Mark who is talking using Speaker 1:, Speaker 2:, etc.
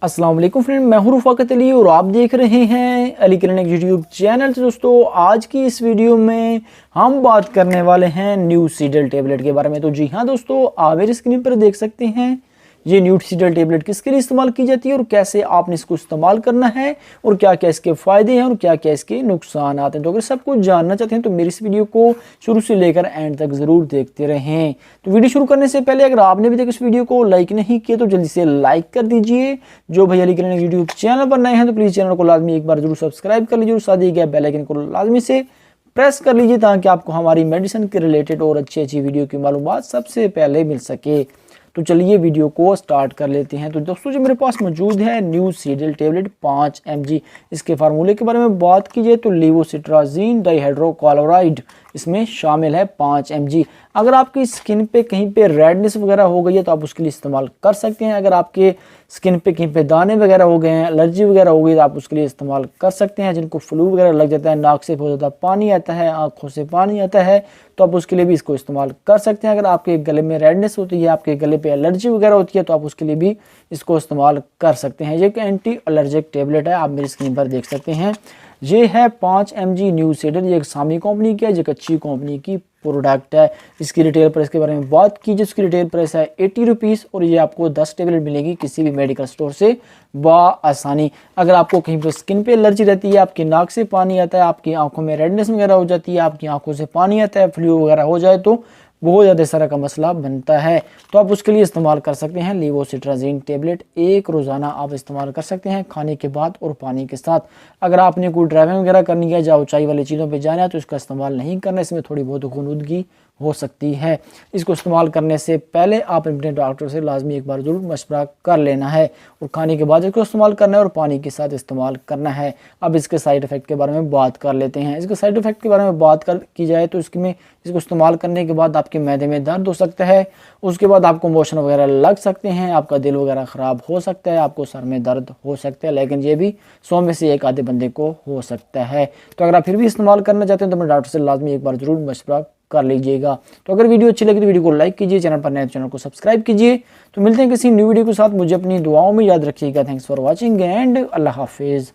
Speaker 1: अस्सलाम वालेकुम फ्रेंड, मैं हूं रफ़ाकत अली और आप देख रहे हैं अली क्लिनिक यूट्यूब चैनल। तो दोस्तों, आज की इस वीडियो में हम बात करने वाले हैं न्यूसीडल टेबलेट के बारे में। तो जी हाँ दोस्तों, आप मेरी स्क्रीन पर देख सकते हैं ये न्यूसीडल टेबलेट किसके लिए इस्तेमाल की जाती है और कैसे आपने इसको इस्तेमाल करना है और क्या क्या इसके फ़ायदे हैं और क्या क्या इसके नुकसान आते हैं। तो अगर सब कुछ जानना चाहते हैं तो मेरी इस वीडियो को शुरू से लेकर एंड तक ज़रूर देखते रहें। तो वीडियो शुरू करने से पहले अगर आपने अभी तक इस वीडियो को लाइक नहीं किया तो जल्दी से लाइक कर दीजिए। जो भाई अली क्लिनिक यूट्यूब चैनल पर नए हैं तो प्लीज़ चैनल को लाजमी एक बार जरूर सब्सक्राइब कर लीजिए और साथ ही बेल आइकन को लाजमी से प्रेस कर लीजिए ताकि आपको हमारी मेडिसिन के रिलेटेड और अच्छी अच्छी वीडियो की मालूमात सबसे पहले मिल सके। तो चलिए वीडियो को स्टार्ट कर लेते हैं। तो दोस्तों, जो मेरे पास मौजूद है न्यूसीडल टेबलेट 5 mg, इसके फार्मूले के बारे में बात कीजिए तो लेवोसिट्राजीन डाइहाइड्रोक्लोराइड इसमें शामिल है 5 mg। अगर आपकी स्किन पे कहीं पे रेडनेस वगैरह हो गई है तो आप उसके लिए इस्तेमाल कर सकते हैं। अगर आपके स्किन पे कहीं पे दाने वगैरह हो गए हैं, एलर्जी वगैरह हो गई तो आप उसके लिए इस्तेमाल कर सकते हैं। जिनको फ्लू वगैरह लग जाता है, नाक से बहुत ज़्यादा पानी आता है, आँखों से पानी आता है, तो आप उसके लिए भी इसको इस्तेमाल कर सकते हैं। अगर आपके गले में रेडनेस होती है, आपके गले पे एलर्जी वगैरह होती है तो आप उसके लिए भी इसको इस्तेमाल कर सकते हैं। ये एक एंटी एलर्जिक टेबलेट है, आप मेरी स्क्रीन पर देख सकते हैं। ये है 5 mg न्यूसीडल। ये एक सामी कंपनी की है, जो एक अच्छी कंपनी की प्रोडक्ट है। इसकी रिटेल प्राइस के बारे में बात कीजिए, इसकी रिटेल प्राइस है 80 रुपीज़ और ये आपको 10 टेबलेट मिलेगी किसी भी मेडिकल स्टोर से आसानी। अगर आपको कहीं पर स्किन पे एलर्जी रहती है, आपकी नाक से पानी आता है, आपकी आंखों में रेडनेस वगैरह हो जाती है, आपकी आंखों से पानी आता है, फ्लू वगैरह हो जाए तो बहुत ज़्यादा इस तरह का मसला बनता है तो आप उसके लिए इस्तेमाल कर सकते हैं लेवोसिट्राजीन टेबलेट। एक रोज़ाना आप इस्तेमाल कर सकते हैं खाने के बाद और पानी के साथ। अगर आपने कोई ड्राइविंग वगैरह करनी है या ऊंचाई वाली चीज़ों पे जाना है तो इसका इस्तेमाल नहीं करना, इसमें थोड़ी बहुत गुनूदगी हो सकती है। इसको इस्तेमाल करने से पहले आप अपने डॉक्टर से लाजमी एक बार ज़रूर मशवरा कर लेना है और खाने के बाद इसको इस्तेमाल करना है और पानी के साथ इस्तेमाल करना है। अब इसके साइड इफ़ेक्ट के बारे में बात कर लेते हैं। इसके साइड इफ़ेक्ट के बारे में बात की जाए तो इसको इस्तेमाल करने के बाद आपके मैदे में दर्द हो सकता है, उसके बाद आपको मोशन वगैरह लग सकते हैं, आपका दिल वगैरह ख़राब हो सकता है, आपको सर में दर्द हो सकता है, लेकिन ये भी 100 में से एक आधे बंदे को हो सकता है। तो अगर आप फिर भी इस्तेमाल करना चाहते हैं तो अपने डॉक्टर से लाजमी एक बार ज़रूर मशवरा कर लीजिएगा। तो अगर वीडियो अच्छी लगी तो वीडियो को लाइक कीजिए, चैनल पर नए चैनल को सब्सक्राइब कीजिए। तो मिलते हैं किसी न्यू वीडियो के साथ, मुझे अपनी दुआओं में याद रखिएगा। थैंक्स फॉर वॉचिंग एंड अल्लाह हाफिज़।